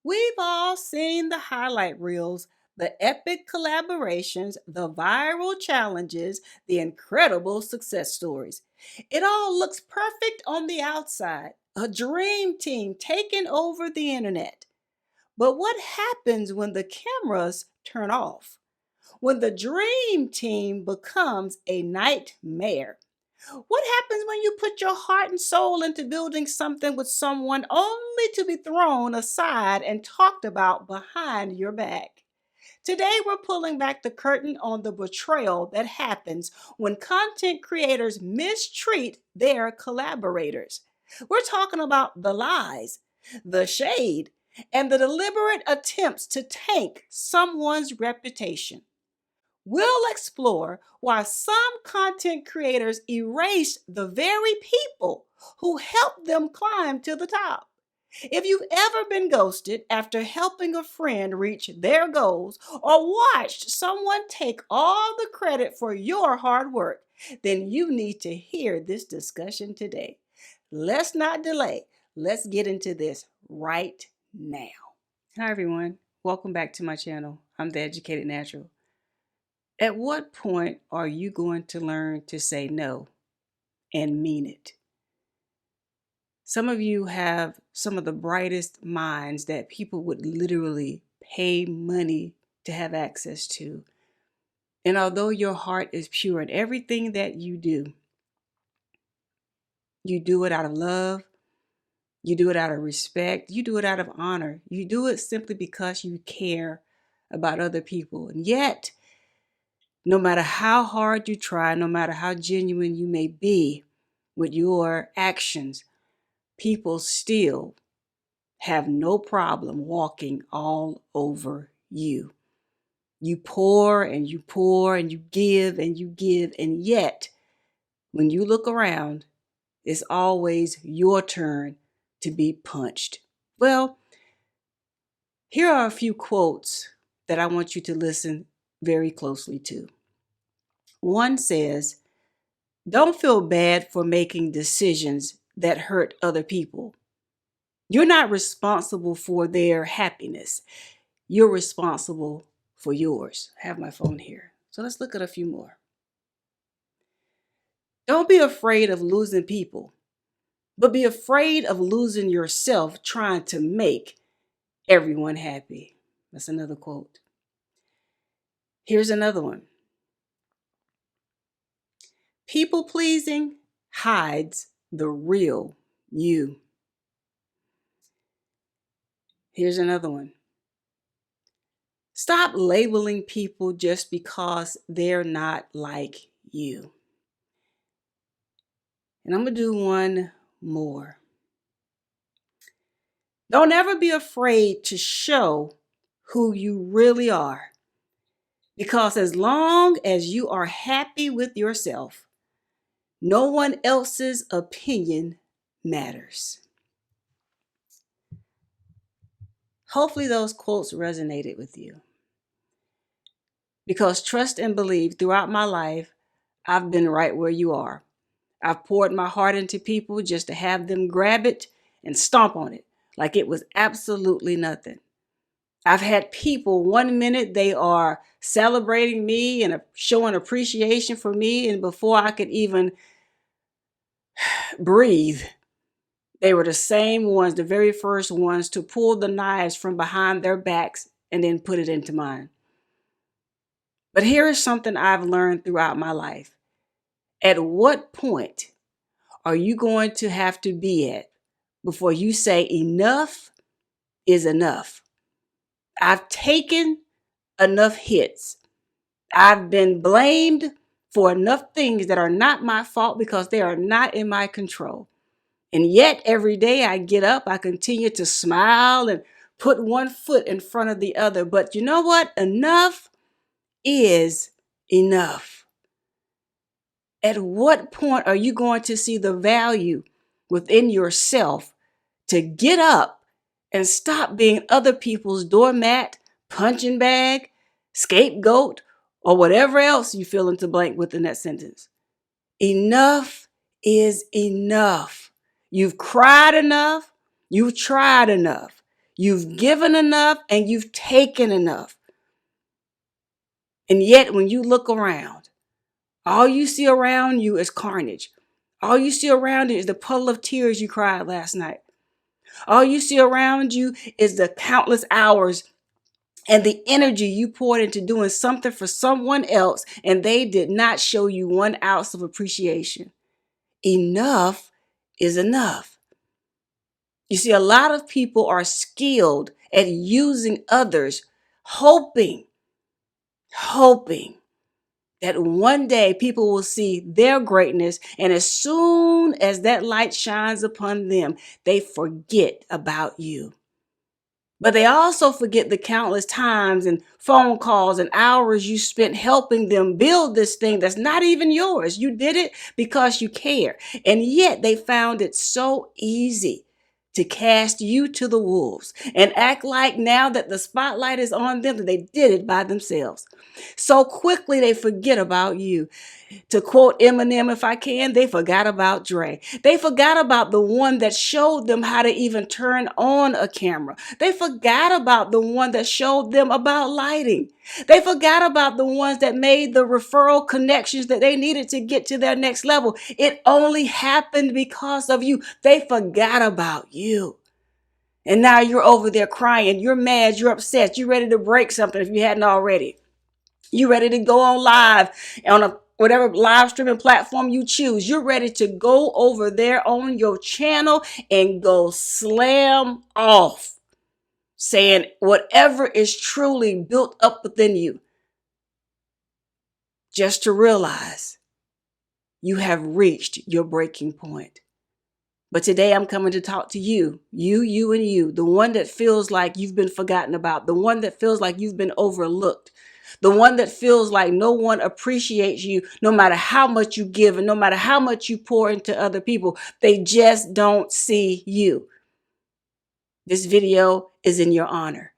We've all seen the highlight reels, the epic collaborations, the viral challenges, the incredible success stories. It all looks perfect on the outside, a dream team taking over the internet. But what happens when the cameras turn off? When the dream team becomes a nightmare? What happens when you put your heart and soul into building something with someone only to be thrown aside and talked about behind your back? Today, we're pulling back the curtain on the betrayal that happens when content creators mistreat their collaborators. We're talking about the lies, the shade, and the deliberate attempts to tank someone's reputation. We'll explore why some content creators erase the very people who helped them climb to the top. If you've ever been ghosted after helping a friend reach their goals or watched someone take all the credit for your hard work, then you need to hear this discussion today. Let's not delay. Let's get into this right now. Hi, everyone. Welcome back to my channel. I'm the Educated Natural. At what point are you going to learn to say no and mean it? Some of you have some of the brightest minds that people would literally pay money to have access to. And although your heart is pure in everything that you do it out of love, you do it out of respect, you do it out of honor, you do it simply because you care about other people. And yet, no matter how hard you try, no matter how genuine you may be with your actions, people still have no problem walking all over you. You pour and you pour and you give, and yet when you look around, it's always your turn to be punched. Well, here are a few quotes that I want you to listen very closely to. One says, "Don't feel bad for making decisions that hurt other people. You're not responsible for their happiness. You're responsible for yours." I have my phone here. So let's look at a few more. Don't be afraid of losing people, but be afraid of losing yourself trying to make everyone happy. That's another quote. Here's another one. People pleasing hides the real you. Here's another one. Stop labeling people just because they're not like you. And I'm going to do one more. Don't ever be afraid to show who you really are, because as long as you are happy with yourself, no one else's opinion matters. Hopefully those quotes resonated with you, because trust and believe throughout my life, I've been right where you are. I've poured my heart into people just to have them grab it and stomp on it like it was absolutely nothing. I've had people, one minute they are celebrating me and showing appreciation for me, and before I could even breathe, they were the same ones, the very first ones to pull the knives from behind their backs and then put it into mine. But here is something I've learned throughout my life. At what point are you going to have to be at before you say enough is enough? I've taken enough hits. I've been blamed for enough things that are not my fault because they are not in my control. And yet every day I get up, I continue to smile and put one foot in front of the other. But you know what? Enough is enough. At what point are you going to see the value within yourself to get up and stop being other people's doormat, punching bag, scapegoat, or whatever else you fill into blank within that sentence? Enough is enough. You've cried enough. You've tried enough. You've given enough and you've taken enough. And yet when you look around, all you see around you is carnage. All you see around you is the puddle of tears you cried last night. All you see around you is the countless hours and the energy you poured into doing something for someone else, and they did not show you 1 ounce of appreciation. Enough is enough. You see, a lot of people are skilled at using others, hoping that one day people will see their greatness, and as soon as that light shines upon them, they forget about you. But they also forget the countless times and phone calls and hours you spent helping them build this thing that's not even yours. You did it because you care. And yet they found it so easy to cast you to the wolves and act like now that the spotlight is on them, that they did it by themselves. So quickly they forget about you. To quote Eminem, if I can, they forgot about Dre. They forgot about the one that showed them how to even turn on a camera. They forgot about the one that showed them about lighting. They forgot about the ones that made the referral connections that they needed to get to their next level. It only happened because of you. They forgot about you. And now you're over there crying. You're mad. You're upset. You're ready to break something if you hadn't already. You're ready to go on live on whatever live streaming platform you choose. You're ready to go over there on your channel and go slam off, saying whatever is truly built up within you, just to realize you have reached your breaking point. But today I'm coming to talk to you, and you, the one that feels like you've been forgotten about, the one that feels like you've been overlooked, the one that feels like no one appreciates you, no matter how much you give and no matter how much you pour into other people. They just don't see you. This video is in your honor.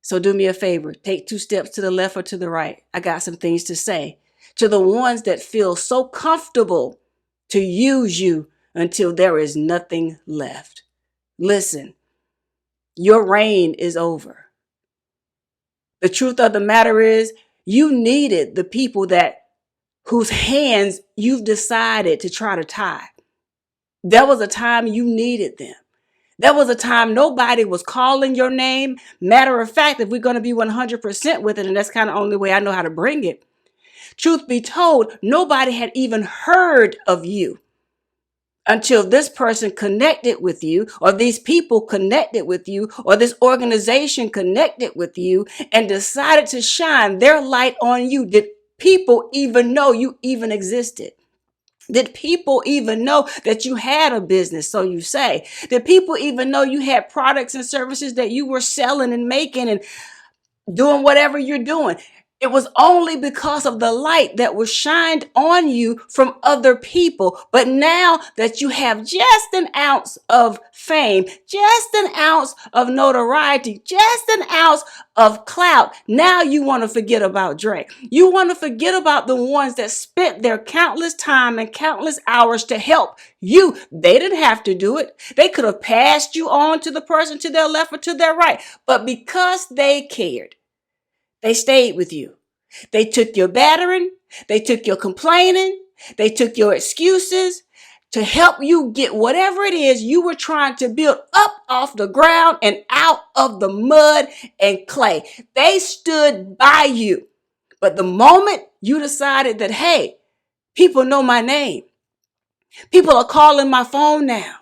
So do me a favor, take 2 steps to the left or to the right. I got some things to say to the ones that feel so comfortable to use you until there is nothing left. Listen, your reign is over. The truth of the matter is, you needed the people whose hands you've decided to try to tie. There was a time you needed them. There was a time nobody was calling your name. Matter of fact, if we're going to be 100% with it, and that's kind of the only way I know how to bring it, truth be told, nobody had even heard of you until this person connected with you, or these people connected with you, or this organization connected with you and decided to shine their light on you. Did people even know you even existed? Did people even know that you had a business? So you say. Did people even know you had products and services that you were selling and making and doing whatever you're doing? It was only because of the light that was shined on you from other people. But now that you have just an ounce of fame, just an ounce of notoriety, just an ounce of clout, now you want to forget about Dre. You want to forget about the ones that spent their countless time and countless hours to help you. They didn't have to do it. They could have passed you on to the person to their left or to their right. But because they cared, they stayed with you. They took your battering. They took your complaining. They took your excuses to help you get whatever it is you were trying to build up off the ground and out of the mud and clay. They stood by you. But the moment you decided that, hey, people know my name. People are calling my phone now.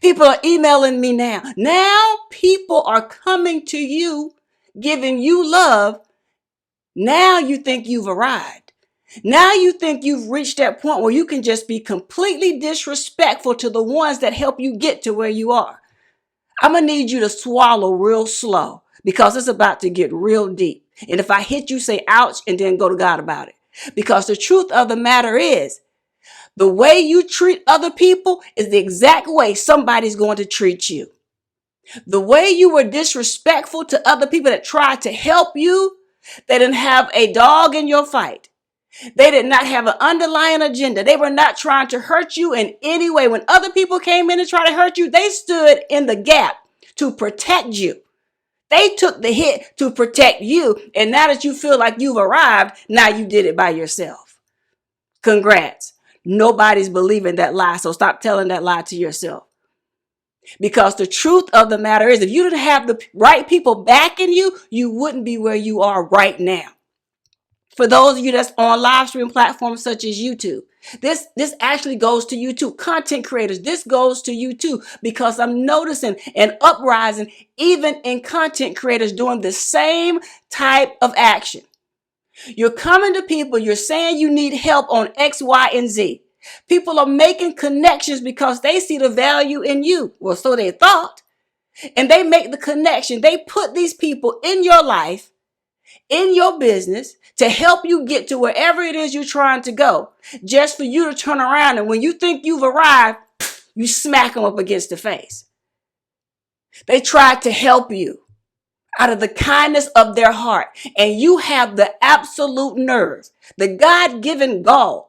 People are emailing me now. Now people are coming to you, giving you love. Now you think you've arrived. Now you think you've reached that point where you can just be completely disrespectful to the ones that help you get to where you are. I'm going to need you to swallow real slow because it's about to get real deep. And if I hit you, say ouch, and then go to God about it. Because the truth of the matter is, the way you treat other people is the exact way somebody's going to treat you. The way you were disrespectful to other people that tried to help you, they didn't have a dog in your fight. They did not have an underlying agenda. They were not trying to hurt you in any way. When other people came in and tried to hurt you, they stood in the gap to protect you. They took the hit to protect you. And now that you feel like you've arrived, now you did it by yourself. Congrats. Nobody's believing that lie. So stop telling that lie to yourself. Because the truth of the matter is, if you didn't have the right people backing you, you wouldn't be where you are right now. For those of you that's on live stream platforms such as YouTube, this actually goes to you too. Content creators, this goes to you too, because I'm noticing an uprising even in content creators doing the same type of action. You're coming to people, you're saying you need help on X, Y, and Z. People are making connections because they see the value in you. Well, so they thought. And they make the connection. They put these people in your life, in your business, to help you get to wherever it is you're trying to go, just for you to turn around. And when you think you've arrived, you smack them up against the face. They tried to help you out of the kindness of their heart. And you have the absolute nerve, the God-given gall,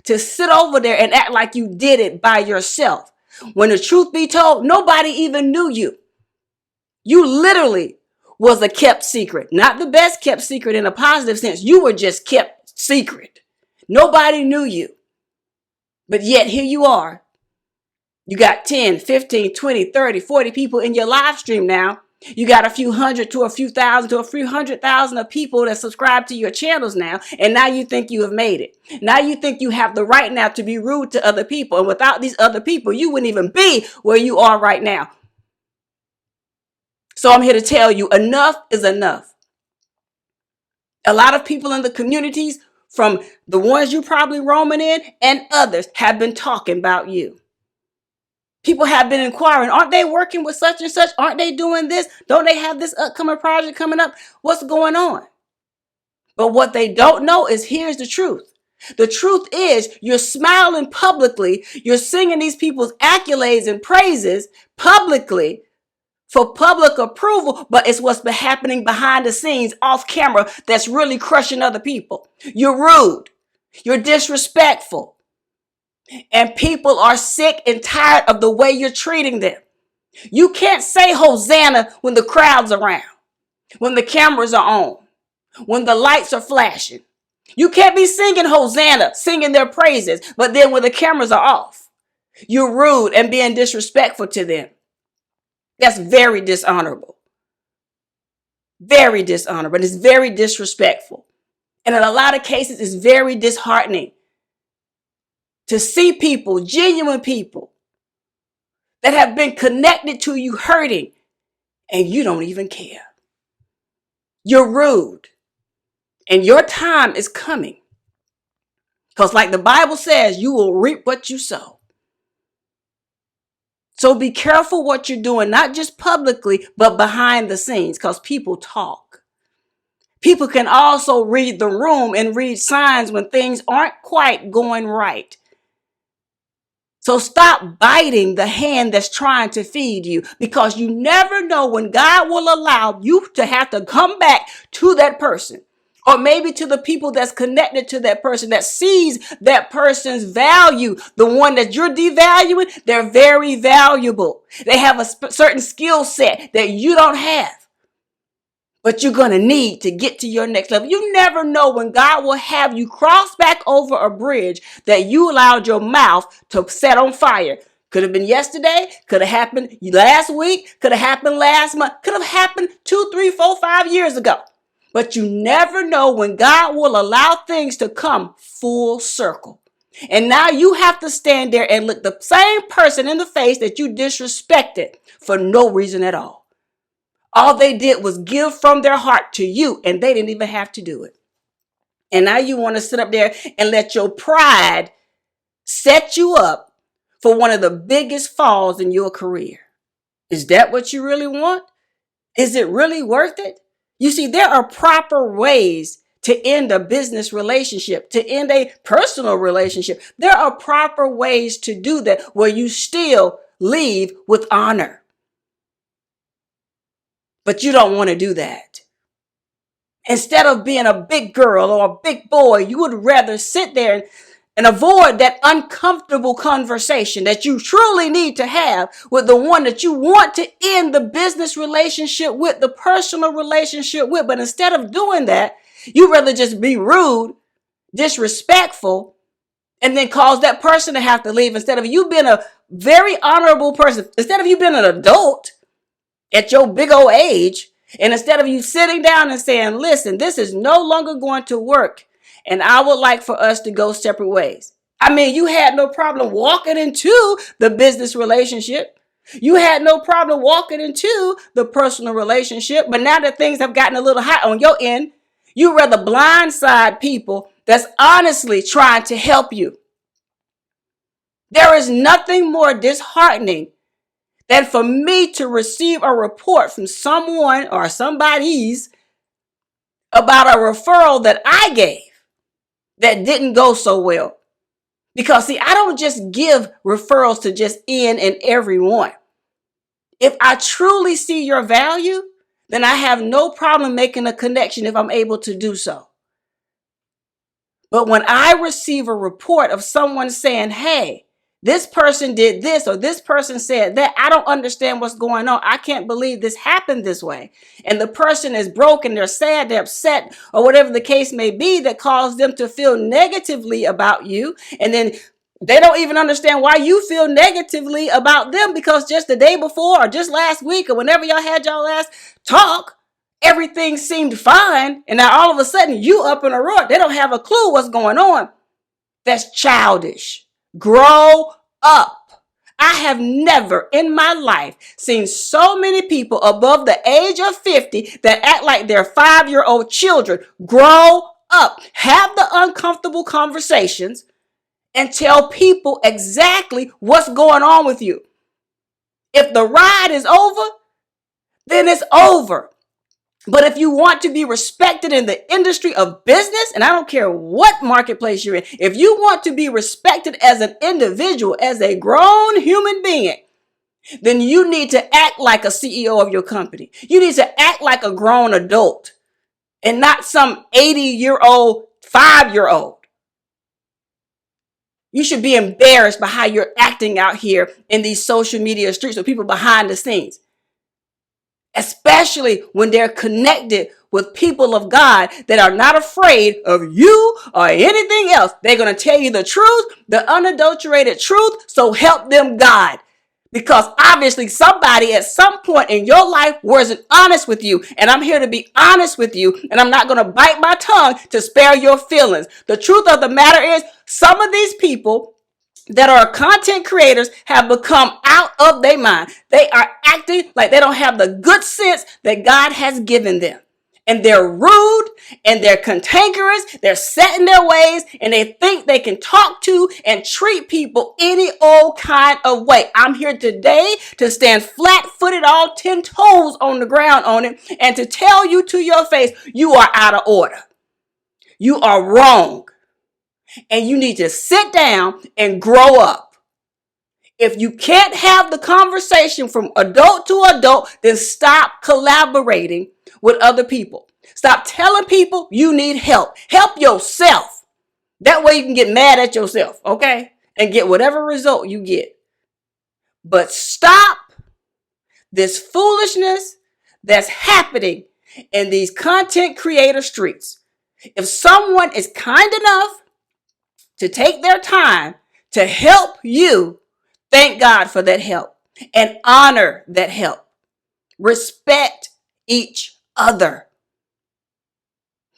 to sit over there and act like you did it by yourself. When the truth be told, nobody even knew you. You literally was a kept secret. Not the best kept secret in a positive sense. You were just kept secret. Nobody knew you. But yet here you are. You got 10, 15, 20, 30, 40 people in your live stream now. You got a few hundred to a few thousand to a few 100,000 of people that subscribe to your channels now. And now you think you have made it. Now you think you have the right now to be rude to other people. And without these other people, you wouldn't even be where you are right now. So I'm here to tell you, enough is enough. A lot of people in the communities, from the ones you probably roaming in and others, have been talking about you. People have been inquiring, aren't they working with such and such? Aren't they doing this? Don't they have this upcoming project coming up? What's going on? But what they don't know is, here's the truth. The truth is, you're smiling publicly. You're singing these people's accolades and praises publicly for public approval, but it's what's been happening behind the scenes off camera that's really crushing other people. You're rude. You're disrespectful. And people are sick and tired of the way you're treating them. You can't say Hosanna when the crowd's around, when the cameras are on, when the lights are flashing. You can't be singing Hosanna, singing their praises, but then when the cameras are off, you're rude and being disrespectful to them. That's very dishonorable. Very dishonorable. And it's very disrespectful. And in a lot of cases, it's very disheartening to see people, genuine people, that have been connected to you hurting, and you don't even care. You're rude. And your time is coming. Because like the Bible says, you will reap what you sow. So be careful what you're doing, not just publicly, but behind the scenes, because people talk. People can also read the room and read signs when things aren't quite going right. So stop biting the hand that's trying to feed you, because you never know when God will allow you to have to come back to that person, or maybe to the people that's connected to that person, that sees that person's value. The one that you're devaluing, they're very valuable. They have a certain skill set that you don't have, but you're going to need to get to your next level. You never know when God will have you cross back over a bridge that you allowed your mouth to set on fire. Could have been yesterday, could have happened last week, could have happened last month, could have happened 2, 3, 4, 5 years ago. But you never know when God will allow things to come full circle. And now you have to stand there and look the same person in the face that you disrespected for no reason at all. All they did was give from their heart to you, and they didn't even have to do it. And now you want to sit up there and let your pride set you up for one of the biggest falls in your career. Is that what you really want? Is it really worth it? You see, there are proper ways to end a business relationship, to end a personal relationship. There are proper ways to do that where you still leave with honor. But you don't want to do that. Instead of being a big girl or a big boy, you would rather sit there and avoid that uncomfortable conversation that you truly need to have with the one that you want to end the business relationship with, the personal relationship with. But instead of doing that, you rather just be rude, disrespectful, and then cause that person to have to leave instead of you being a very honorable person, instead of you being an adult at your big old age, and instead of you sitting down and saying, listen, this is no longer going to work, and I would like for us to go separate ways. I mean, you had no problem walking into the business relationship. You had no problem walking into the personal relationship. But now that things have gotten a little hot on your end, you rather blindside people that's honestly trying to help you. There is nothing more disheartening than for me to receive a report from someone or somebody's about a referral that I gave that didn't go so well. Because see, I don't just give referrals to just any and everyone. If I truly see your value, then I have no problem making a connection if I'm able to do so. But when I receive a report of someone saying, hey, this person did this or this person said that, I don't understand what's going on. I can't believe this happened this way. And the person is broken, they're sad, they're upset, or whatever the case may be that caused them to feel negatively about you. And then they don't even understand why you feel negatively about them, because just the day before or just last week or whenever y'all had y'all last talk, everything seemed fine. And now all of a sudden you up in a roar. They don't have a clue what's going on. That's childish. Grow up. I have never in my life seen so many people above the age of 50 that act like they're 5-year-old children. Grow up. Have the uncomfortable conversations and tell people exactly what's going on with you. If the ride is over, then it's over. But if you want to be respected in the industry of business, and I don't care what marketplace you're in, if you want to be respected as an individual, as a grown human being, then you need to act like a CEO of your company. You need to act like a grown adult and not some 80-year-old, 5-year-old. You should be embarrassed by how you're acting out here in these social media streets with people behind the scenes. Especially when they're connected with people of God that are not afraid of you or anything else. They're going to tell you the truth, the unadulterated truth. So help them God. Because obviously somebody at some point in your life wasn't honest with you. And I'm here to be honest with you. And I'm not going to bite my tongue to spare your feelings. The truth of the matter is, some of these people that are content creators have become out of their mind. They are acting like they don't have the good sense that God has given them. And they're rude and they're cantankerous. They're set in their ways and they think they can talk to and treat people any old kind of way. I'm here today to stand flat-footed, all 10 toes on the ground on it, and to tell you to your face, you are out of order. You are wrong. And you need to sit down and grow up. If you can't have the conversation from adult to adult, then stop collaborating with other people. Stop telling people you need help. Help yourself. That way you can get mad at yourself, okay? And get whatever result you get. But stop this foolishness that's happening in these content creator streets. If someone is kind enough to take their time to help you, thank God for that help and honor that help. Respect each other.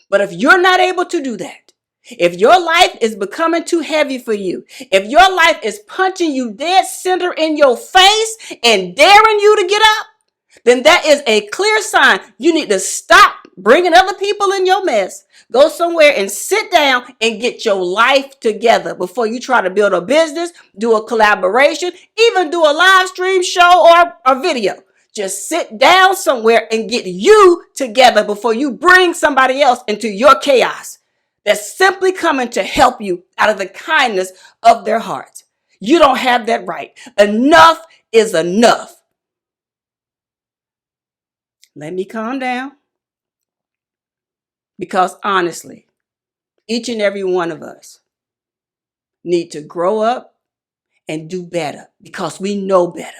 But if you're not able to do that, if your life is becoming too heavy for you, if your life is punching you dead center in your face and daring you to get up, then that is a clear sign you need to stop bringing other people in your mess. Go somewhere and sit down and get your life together before you try to build a business, do a collaboration, even do a live stream show or a video. Just sit down somewhere and get you together before you bring somebody else into your chaos that's simply coming to help you out of the kindness of their hearts. You don't have that right. Enough is enough. Let me calm down. Because honestly, each and every one of us need to grow up and do better because we know better.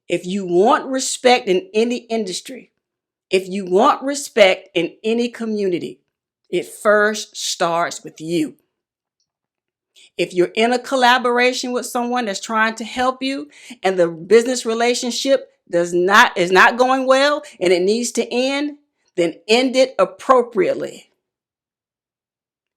If you want respect in any industry, if you want respect in any community, it first starts with you. If you're in a collaboration with someone that's trying to help you and the business relationship is not going well and it needs to end, then end it appropriately.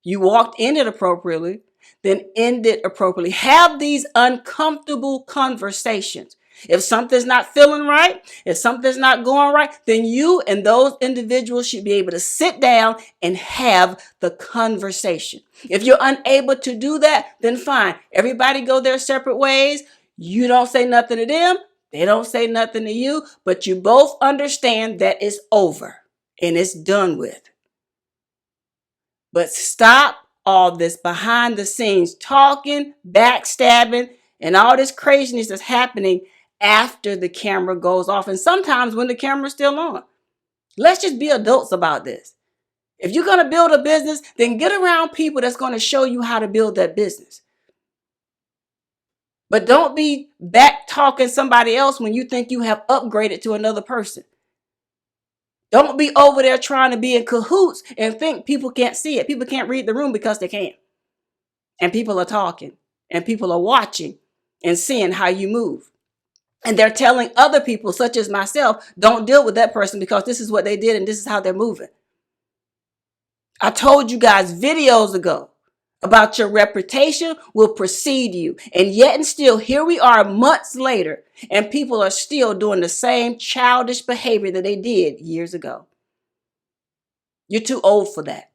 You walked in it appropriately, then end it appropriately. Have these uncomfortable conversations. If something's not feeling right, if something's not going right, then you and those individuals should be able to sit down and have the conversation. If you're unable to do that, then fine. Everybody go their separate ways. You don't say nothing to them. They don't say nothing to you, but you both understand that it's over and it's done with. But stop all this behind the scenes talking, backstabbing, and all this craziness that's happening after the camera goes off. And sometimes when the camera's still on. Let's just be adults about this. If you're going to build a business, then get around people that's going to show you how to build that business. But don't be back talking somebody else when you think you have upgraded to another person. Don't be over there trying to be in cahoots and think people can't see it. People can't read the room because they can't. And people are talking and people are watching and seeing how you move. And they're telling other people, such as myself, don't deal with that person because this is what they did and this is how they're moving. I told you guys videos ago about your reputation will precede you. And yet and still, here we are months later, and people are still doing the same childish behavior that they did years ago. You're too old for that.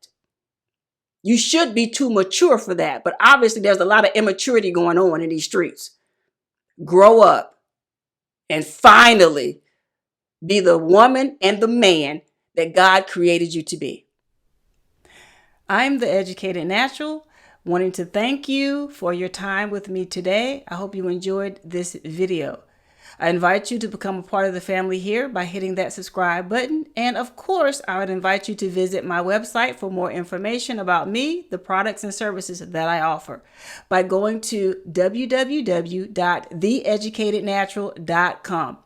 You should be too mature for that. But obviously, there's a lot of immaturity going on in these streets. Grow up and finally be the woman and the man that God created you to be. I'm the Educated Natural, wanting to thank you for your time with me today. I hope you enjoyed this video. I invite you to become a part of the family here by hitting that subscribe button. And of course, I would invite you to visit my website for more information about me, the products and services that I offer by going to www.theeducatednatural.com.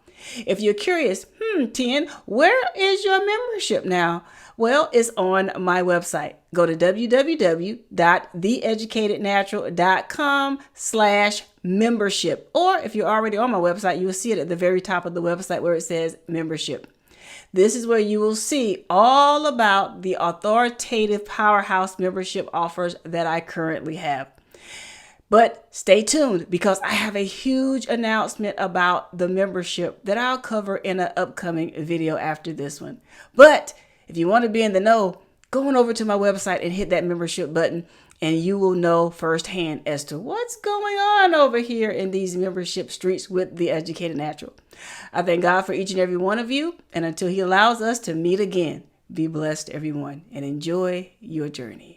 If you're curious, Tien, where is your membership now? Well, it's on my website. Go to www.theeducatednatural.com/membership. Or if you're already on my website, you will see it at the very top of the website where it says membership. This is where you will see all about the authoritative powerhouse membership offers that I currently have. But stay tuned because I have a huge announcement about the membership that I'll cover in an upcoming video after this one. But if you want to be in the know, go on over to my website and hit that membership button and you will know firsthand as to what's going on over here in these membership streets with The Educated Natural. I thank God for each and every one of you. And until He allows us to meet again, be blessed, everyone, and enjoy your journey.